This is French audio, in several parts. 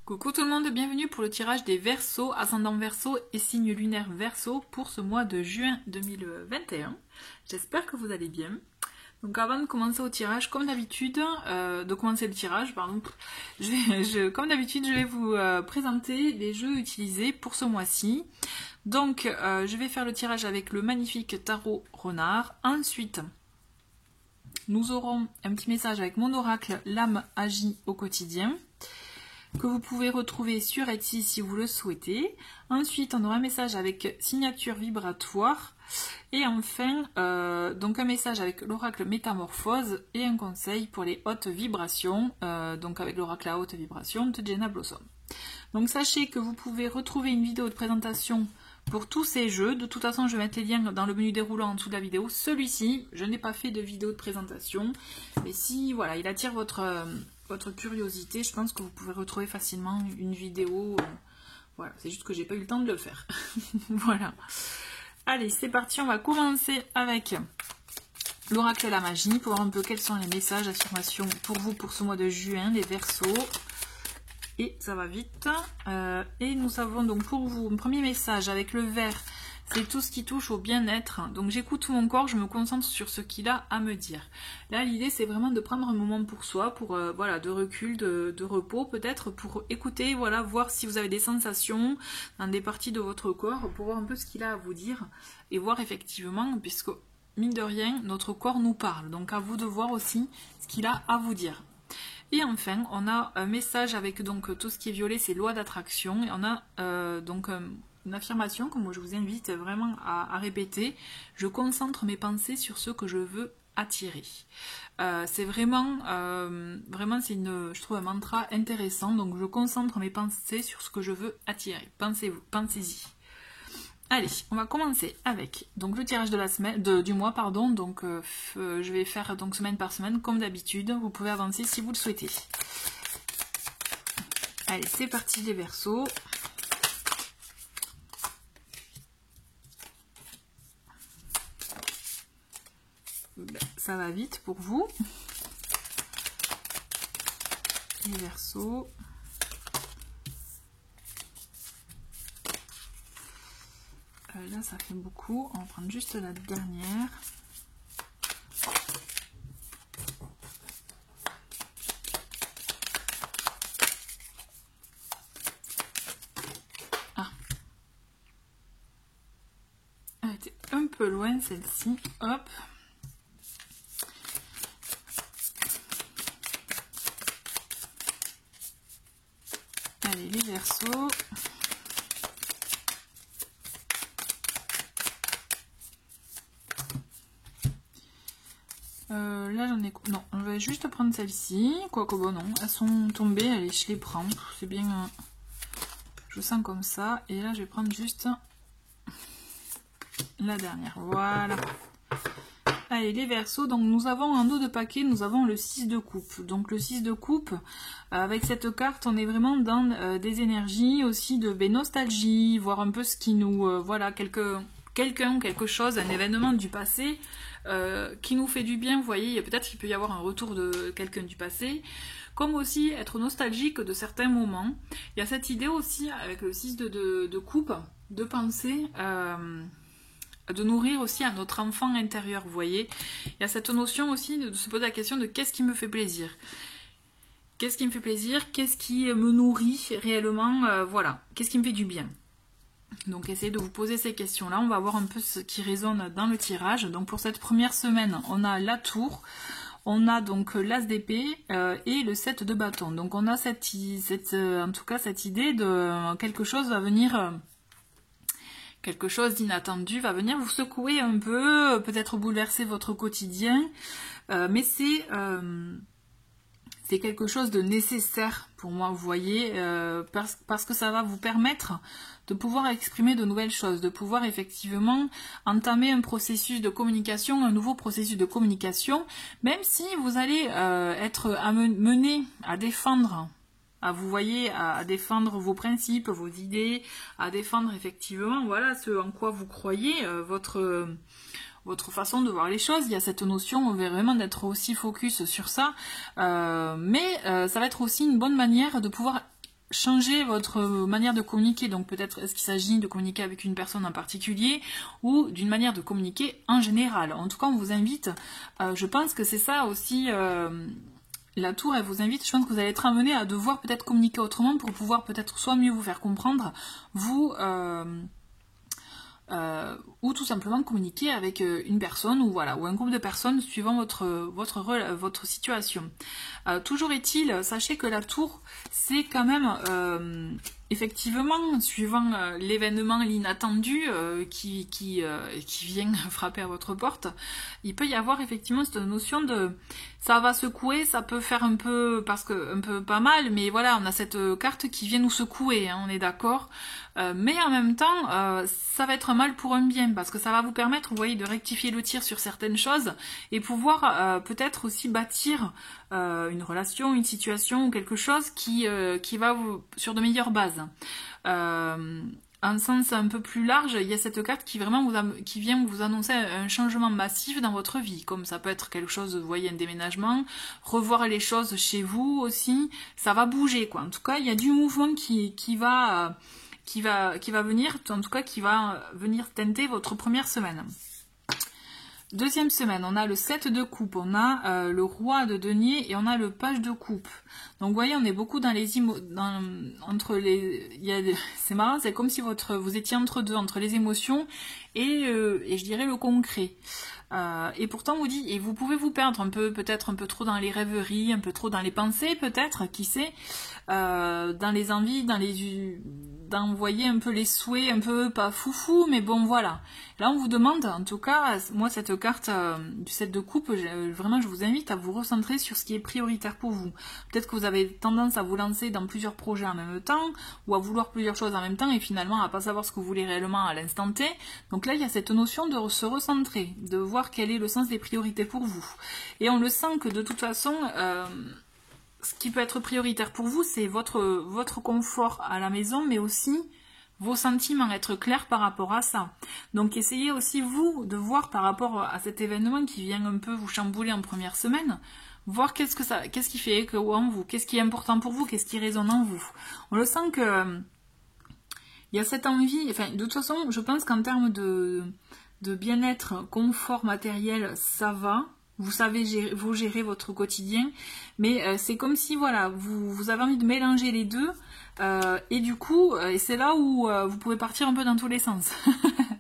Coucou tout le monde, bienvenue pour le tirage des Verseaux, ascendant Verseau et signe lunaire Verseau pour ce mois de juin 2021. J'espère que vous allez bien. Donc avant de commencer au tirage, comme d'habitude, comme d'habitude, je vais vous présenter les jeux utilisés pour ce mois-ci. Donc je vais faire le tirage avec le magnifique tarot renard. Ensuite, nous aurons un petit message avec mon oracle L'âme agit au quotidien, que vous pouvez retrouver sur Etsy si vous le souhaitez. Ensuite, on aura un message avec signature vibratoire. Et enfin, donc un message avec l'oracle métamorphose et un conseil pour les hautes vibrations, donc avec l'oracle à haute vibration de Jenna Blossom. Donc sachez que vous pouvez retrouver une vidéo de présentation pour tous ces jeux. De toute façon, je vais mettre les liens dans le menu déroulant en dessous de la vidéo. Celui-ci, je n'ai pas fait de vidéo de présentation. Mais si voilà, il attire votre curiosité, je pense que vous pouvez retrouver facilement une vidéo. Voilà, c'est juste que j'ai pas eu le temps de le faire. Voilà. Allez, c'est parti, on va commencer avec l'oracle et la magie pour voir un peu quels sont les messages, affirmations pour vous pour ce mois de juin, les Verseaux. Et ça va vite. Et nous avons donc pour vous un premier message avec le vert, c'est tout ce qui touche au bien-être. Donc j'écoute mon corps, je me concentre sur ce qu'il a à me dire. Là, l'idée, c'est vraiment de prendre un moment pour soi, pour voilà, de recul, de repos peut-être, pour écouter, voilà, voir si vous avez des sensations dans des parties de votre corps, pour voir un peu ce qu'il a à vous dire et voir effectivement, puisque mine de rien, notre corps nous parle. Donc à vous de voir aussi ce qu'il a à vous dire. Et enfin, on a un message avec donc tout ce qui est violet, c'est loi d'attraction. Et on a donc une affirmation que moi je vous invite vraiment à répéter. Je concentre mes pensées sur ce que je veux attirer. C'est vraiment, c'est je trouve un mantra intéressant. Donc je concentre mes pensées sur ce que je veux attirer. Pensez-y. Allez, on va commencer avec donc le tirage de la semaine, du mois, pardon. Donc je vais faire donc semaine par semaine comme d'habitude. Vous pouvez avancer si vous le souhaitez. Allez, c'est parti les Verseaux. Ça va vite pour vous. Les Verseaux. Là, ça fait beaucoup. On va prendre juste la dernière. Ah. Elle était un peu loin, celle-ci. Hop. Allez, les Verseaux. Là j'en ai... Non, je vais juste prendre celle-ci. Quoique bon non, elles sont tombées. Allez, je les prends. C'est bien... Je sens comme ça. Et là je vais prendre juste la dernière. Voilà. Allez, les Verseaux. Donc nous avons en dos de paquet, nous avons le 6 de coupe. Donc le 6 de coupe, avec cette carte, on est vraiment dans des énergies aussi de nostalgie, voir un peu ce qui nous... voilà, quelqu'un, quelque chose, un événement du passé qui nous fait du bien. Vous voyez, peut-être qu'il peut y avoir un retour de quelqu'un du passé, comme aussi être nostalgique de certains moments. Il y a cette idée aussi avec le 6 de coupe, de penser, de nourrir aussi à notre enfant intérieur, vous voyez. Il y a cette notion aussi de se poser la question de qu'est-ce qui me fait plaisir. Qu'est-ce qui me fait plaisir? Qu'est-ce qui me nourrit réellement? Voilà, qu'est-ce qui me fait du bien? Donc essayez de vous poser ces questions-là. On va voir un peu ce qui résonne dans le tirage. Donc pour cette première semaine, on a la tour, on a donc l'as d'épée et le 7 de bâton. Donc on a en tout cas cette idée de quelque chose va venir, quelque chose d'inattendu va venir vous secouer un peu, peut-être bouleverser votre quotidien, mais c'est quelque chose de nécessaire pour moi, vous voyez, parce que ça va vous permettre de pouvoir exprimer de nouvelles choses, de pouvoir effectivement entamer un processus de communication, un nouveau processus de communication, même si vous allez être mené à défendre, vous voyez, à défendre vos principes, vos idées, à défendre effectivement, voilà, ce en quoi vous croyez, votre façon de voir les choses. Il y a cette notion vraiment d'être aussi focus sur ça, mais ça va être aussi une bonne manière de pouvoir changer votre manière de communiquer. Donc peut-être est-ce qu'il s'agit de communiquer avec une personne en particulier ou d'une manière de communiquer en général. En tout cas, on vous invite, je pense que c'est ça aussi, la tour, elle vous invite, je pense que vous allez être amené à devoir peut-être communiquer autrement pour pouvoir peut-être soit mieux vous faire comprendre, vous... ou tout simplement communiquer avec une personne ou voilà ou un groupe de personnes suivant votre situation. Toujours est-il, sachez que la tour, c'est quand même effectivement, suivant l'événement, l'inattendu qui vient frapper à votre porte, il peut y avoir effectivement cette notion de ça va secouer, ça peut faire un peu pas mal, mais voilà, on a cette carte qui vient nous secouer, hein, on est d'accord. Mais en même temps, ça va être un mal pour un bien, parce que ça va vous permettre, vous voyez, de rectifier le tir sur certaines choses et pouvoir peut-être aussi bâtir une relation, une situation ou quelque chose qui va vous sur de meilleures bases. En sens un peu plus large, il y a cette carte qui vraiment qui vient vous annoncer un changement massif dans votre vie, comme ça peut être quelque chose, vous voyez, un déménagement, revoir les choses chez vous aussi, ça va bouger quoi. En tout cas, il y a du mouvement qui va venir, en tout cas qui va venir teinter votre première semaine. Deuxième semaine, on a le 7 de coupe, on a le roi de denier et on a le page de coupe. Donc vous voyez, on est beaucoup dans les c'est marrant, c'est comme si vous étiez entre deux, entre les émotions et je dirais le concret. Et pourtant on vous dit, et vous pouvez vous perdre un peu, peut-être un peu trop dans les rêveries, un peu trop dans les pensées, peut-être, qui sait, dans les envies, d'envoyer un peu les souhaits, un peu pas foufou, mais bon voilà. Là on vous demande, en tout cas, moi cette carte du 7 de coupe, vraiment je vous invite à vous recentrer sur ce qui est prioritaire pour vous. Peut-être que vous avez tendance à vous lancer dans plusieurs projets en même temps, ou à vouloir plusieurs choses en même temps, et finalement à pas savoir ce que vous voulez réellement à l'instant T. Donc là il y a cette notion de se recentrer, de voir quel est le sens des priorités pour vous. Et on le sent que de toute façon... ce qui peut être prioritaire pour vous, c'est votre confort à la maison, mais aussi vos sentiments, être clair par rapport à ça. Donc essayez aussi, vous, de voir par rapport à cet événement qui vient un peu vous chambouler en première semaine, voir qu'est-ce qui fait que en vous, qu'est-ce qui est important pour vous, qu'est-ce qui résonne en vous. On le sent que il y a cette envie, enfin, de toute façon, je pense qu'en termes de bien-être, confort matériel, ça va. Vous savez gérer votre quotidien, mais c'est comme si voilà, vous avez envie de mélanger les deux, et du coup, et c'est là où vous pouvez partir un peu dans tous les sens.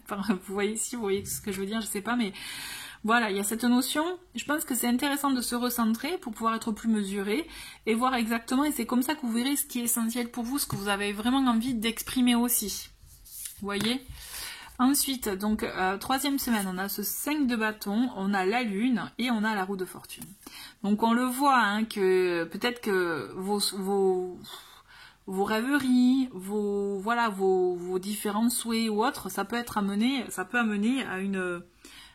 Enfin, vous voyez ce que je veux dire, je sais pas, mais voilà, il y a cette notion. Je pense que c'est intéressant de se recentrer pour pouvoir être plus mesuré et voir exactement, et c'est comme ça que vous verrez ce qui est essentiel pour vous, ce que vous avez vraiment envie d'exprimer aussi. Vous voyez ? Ensuite, donc, troisième semaine, on a ce 5 de bâton, on a la lune et on a la roue de fortune. Donc on le voit, hein, que peut-être que vos rêveries, vos différents souhaits ou autres, ça peut amener à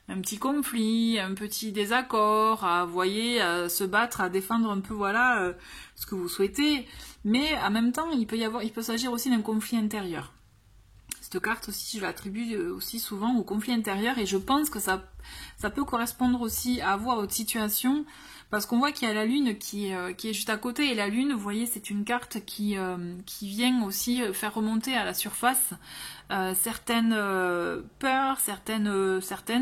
un petit conflit, un petit désaccord, à, vous voyez, à se battre, à défendre un peu, voilà, ce que vous souhaitez. Mais en même temps, il peut s'agir aussi d'un conflit intérieur. Cette carte aussi, je l'attribue aussi souvent au conflit intérieur et je pense que ça peut correspondre aussi à vous, à votre situation, parce qu'on voit qu'il y a la lune qui est juste à côté et la lune, vous voyez, c'est une carte qui vient aussi faire remonter à la surface certaines peurs, certaines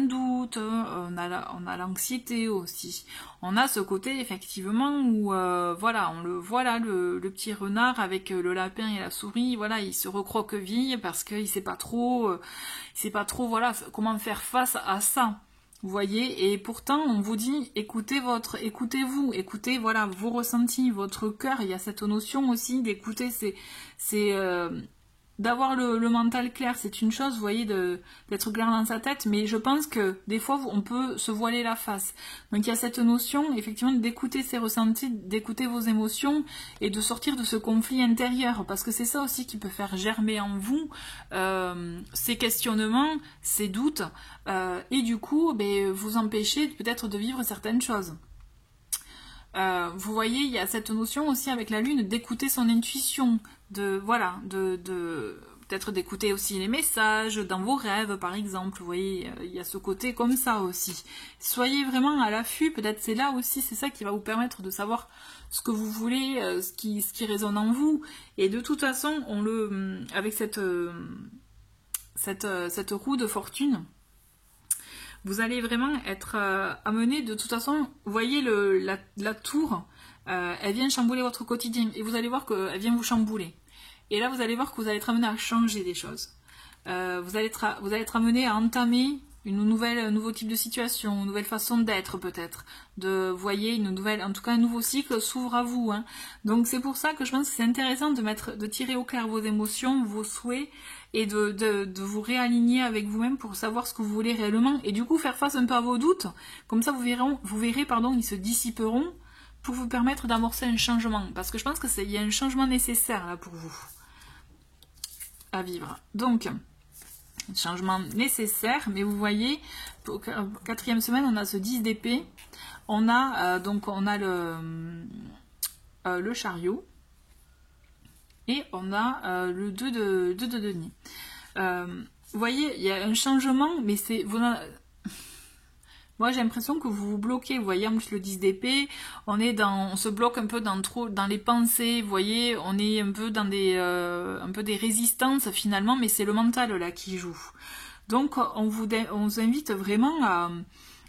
doutes, on a l'anxiété aussi. On a ce côté effectivement où voilà, on le voit là, le petit renard avec le lapin et la souris, voilà, il se recroqueville parce qu'il sait pas trop voilà comment faire face à ça. Vous voyez, et pourtant on vous dit écoutez-vous, écoutez voilà vos ressentis, votre cœur. Il y a cette notion aussi d'écouter, c'est d'avoir le mental clair, c'est une chose, vous voyez, d'être clair dans sa tête, mais je pense que des fois on peut se voiler la face. Donc il y a cette notion effectivement d'écouter ses ressentis, d'écouter vos émotions et de sortir de ce conflit intérieur, parce que c'est ça aussi qui peut faire germer en vous ces questionnements, ces doutes, et du coup vous empêcher peut-être de vivre certaines choses. Vous voyez, il y a cette notion aussi avec la lune d'écouter son intuition, peut-être peut-être d'écouter aussi les messages dans vos rêves, par exemple. Vous voyez, il y a ce côté comme ça aussi. Soyez vraiment à l'affût, peut-être c'est là aussi, c'est ça qui va vous permettre de savoir ce que vous voulez, ce qui résonne en vous. Et de toute façon, avec cette roue de fortune, vous allez vraiment être amené, de toute façon, vous voyez la tour, elle vient chambouler votre quotidien, et vous allez voir qu'elle vient vous chambouler. Et là, vous allez voir que vous allez être amené à changer des choses. Vous allez être amené à entamer un nouveau type de situation, une nouvelle façon d'être peut-être. Vous voyez, en tout cas un nouveau cycle s'ouvre à vous. Hein. Donc c'est pour ça que je pense que c'est intéressant de tirer au clair vos émotions, vos souhaits, et de vous réaligner avec vous-même pour savoir ce que vous voulez réellement. Et du coup, faire face un peu à vos doutes. Comme ça, vous verrez, ils se dissiperont pour vous permettre d'amorcer un changement. Parce que je pense qu'il y a un changement nécessaire là pour vous à vivre. Donc, changement nécessaire, mais vous voyez, pour 4e semaine, on a ce 10 d'épée, on a le chariot, et on a le 2 de denier. Vous voyez, il y a un changement, mais moi j'ai l'impression que vous vous bloquez, vous voyez, en plus le 10 d'épée, on se bloque un peu dans les pensées, vous voyez, on est un peu dans un peu des résistances finalement, mais c'est le mental là qui joue. Donc on vous invite vraiment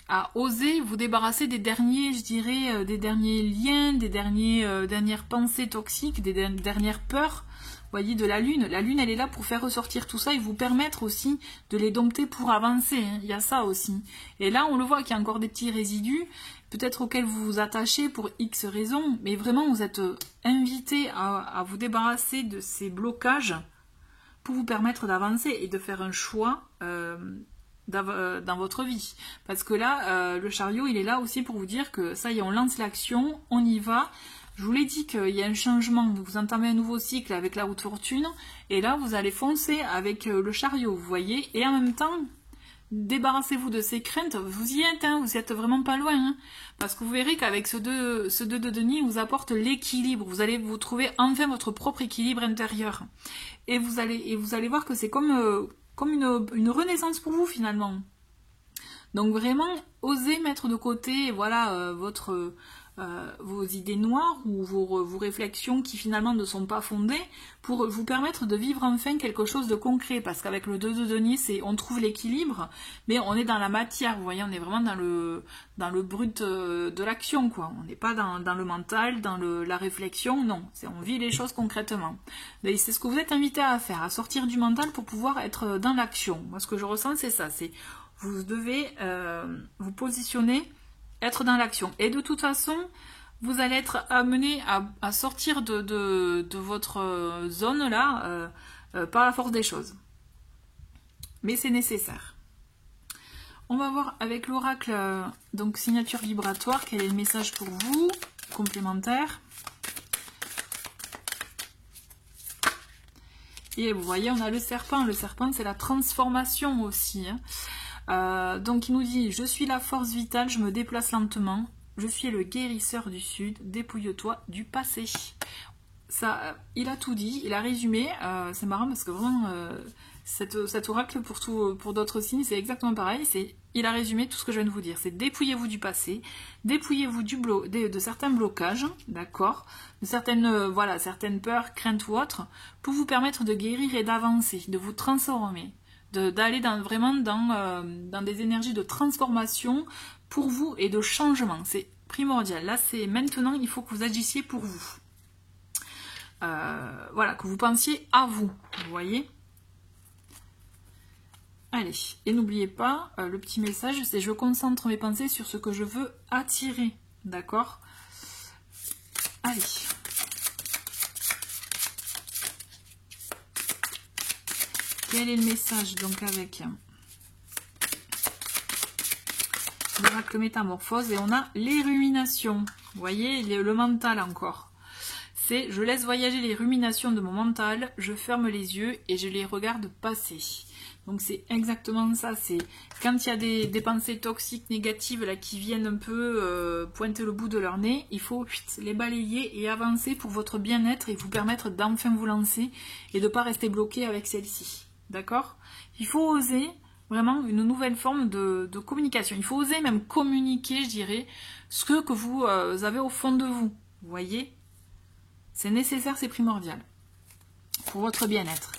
à oser vous débarrasser des derniers, je dirais, des derniers liens, des dernières pensées toxiques, des dernières peurs. Vous voyez, de la lune. La lune, elle est là pour faire ressortir tout ça et vous permettre aussi de les dompter pour avancer. Hein. Il y a ça aussi. Et là, on le voit qu'il y a encore des petits résidus, peut-être auxquels vous vous attachez pour X raisons, mais vraiment, vous êtes invité à vous débarrasser de ces blocages pour vous permettre d'avancer et de faire un choix dans votre vie. Parce que là, le chariot, il est là aussi pour vous dire que ça y est, on lance l'action, on y va. Je vous l'ai dit qu'il y a un changement, vous entamez un nouveau cycle avec la roue de fortune, et là vous allez foncer avec le chariot, vous voyez, et en même temps, débarrassez-vous de ces craintes, vous y êtes, hein, vous êtes vraiment pas loin, hein, parce que vous verrez qu'avec ce 2 de denier, il vous apporte l'équilibre, vous allez vous trouver enfin votre propre équilibre intérieur, et vous allez voir que c'est comme une renaissance pour vous finalement. Donc vraiment, osez mettre de côté, voilà, vos idées noires ou vos réflexions qui finalement ne sont pas fondées pour vous permettre de vivre enfin quelque chose de concret, parce qu'avec le 2 de denier, on trouve l'équilibre, mais on est dans la matière, vous voyez, on est vraiment dans le brut de l'action, quoi. On n'est pas dans le mental, dans la réflexion, non, on vit les choses concrètement. Et c'est ce que vous êtes invité à faire, à sortir du mental pour pouvoir être dans l'action. Moi, ce que je ressens, c'est ça, vous devez vous positionner, être dans l'action. Et de toute façon, vous allez être amené à sortir de votre zone là par la force des choses. Mais c'est nécessaire. On va voir avec l'oracle, donc signature vibratoire, quel est le message pour vous, complémentaire. Et vous voyez, on a le serpent. Le serpent, c'est la transformation aussi. Hein. Donc il nous dit, je suis la force vitale, je me déplace lentement, je suis le guérisseur du sud, dépouille-toi du passé. Ça, il a tout dit, il a résumé, c'est marrant parce que vraiment, cet oracle pour d'autres signes, c'est exactement pareil, il a résumé tout ce que je viens de vous dire, c'est dépouillez-vous du passé, dépouillez-vous de certains blocages, d'accord, de certaines peurs, craintes ou autres, pour vous permettre de guérir et d'avancer, de vous transformer, d'aller vraiment dans des énergies de transformation pour vous et de changement. C'est primordial. Là, c'est maintenant, il faut que vous agissiez pour vous. Voilà, que vous pensiez à vous. Vous voyez ? Allez, et n'oubliez pas, le petit message, c'est je concentre mes pensées sur ce que je veux attirer. D'accord ? Allez. Quel est le message donc avec l'oracle métamorphose et on a les ruminations. Vous voyez, le mental encore. C'est je laisse voyager les ruminations de mon mental, je ferme les yeux et je les regarde passer. Donc c'est exactement ça, c'est quand il y a des pensées toxiques, négatives là qui viennent un peu pointer le bout de leur nez, il faut les balayer et avancer pour votre bien-être et vous permettre d'enfin vous lancer et de ne pas rester bloqué avec celle-ci. D'accord? Il faut oser vraiment une nouvelle forme de communication. Il faut oser même communiquer, je dirais, ce que vous avez au fond de vous. Vous voyez? C'est nécessaire, c'est primordial pour votre bien-être.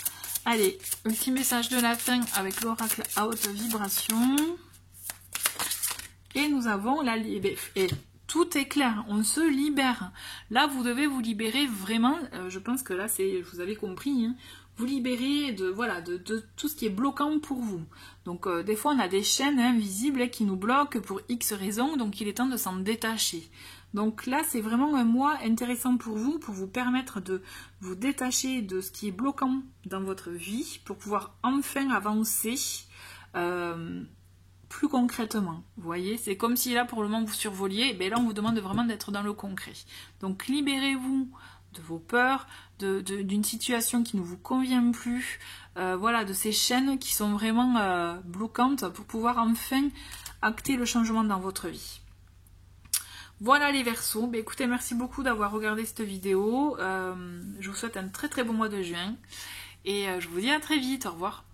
Allez, petit message de la fin avec l'oracle à haute vibration. Et nous avons la liberté. Et tout est clair, on se libère. Là, vous devez vous libérer vraiment. Je pense que là, vous avez compris. Hein, vous libérer de tout ce qui est bloquant pour vous. Donc, des fois, on a des chaînes invisibles qui nous bloquent pour X raisons. Donc, il est temps de s'en détacher. Donc là, c'est vraiment un mois intéressant pour vous permettre de vous détacher de ce qui est bloquant dans votre vie, pour pouvoir enfin avancer plus concrètement. Vous voyez, c'est comme si là, pour le moment, vous survoliez, et bien là, on vous demande vraiment d'être dans le concret. Donc, libérez-vous de vos peurs, d'une situation qui ne vous convient plus, voilà, de ces chaînes qui sont vraiment bloquantes pour pouvoir enfin acter le changement dans votre vie. Voilà les Verseaux, ben écoutez, merci beaucoup d'avoir regardé cette vidéo, je vous souhaite un très très bon mois de juin, et je vous dis à très vite, au revoir.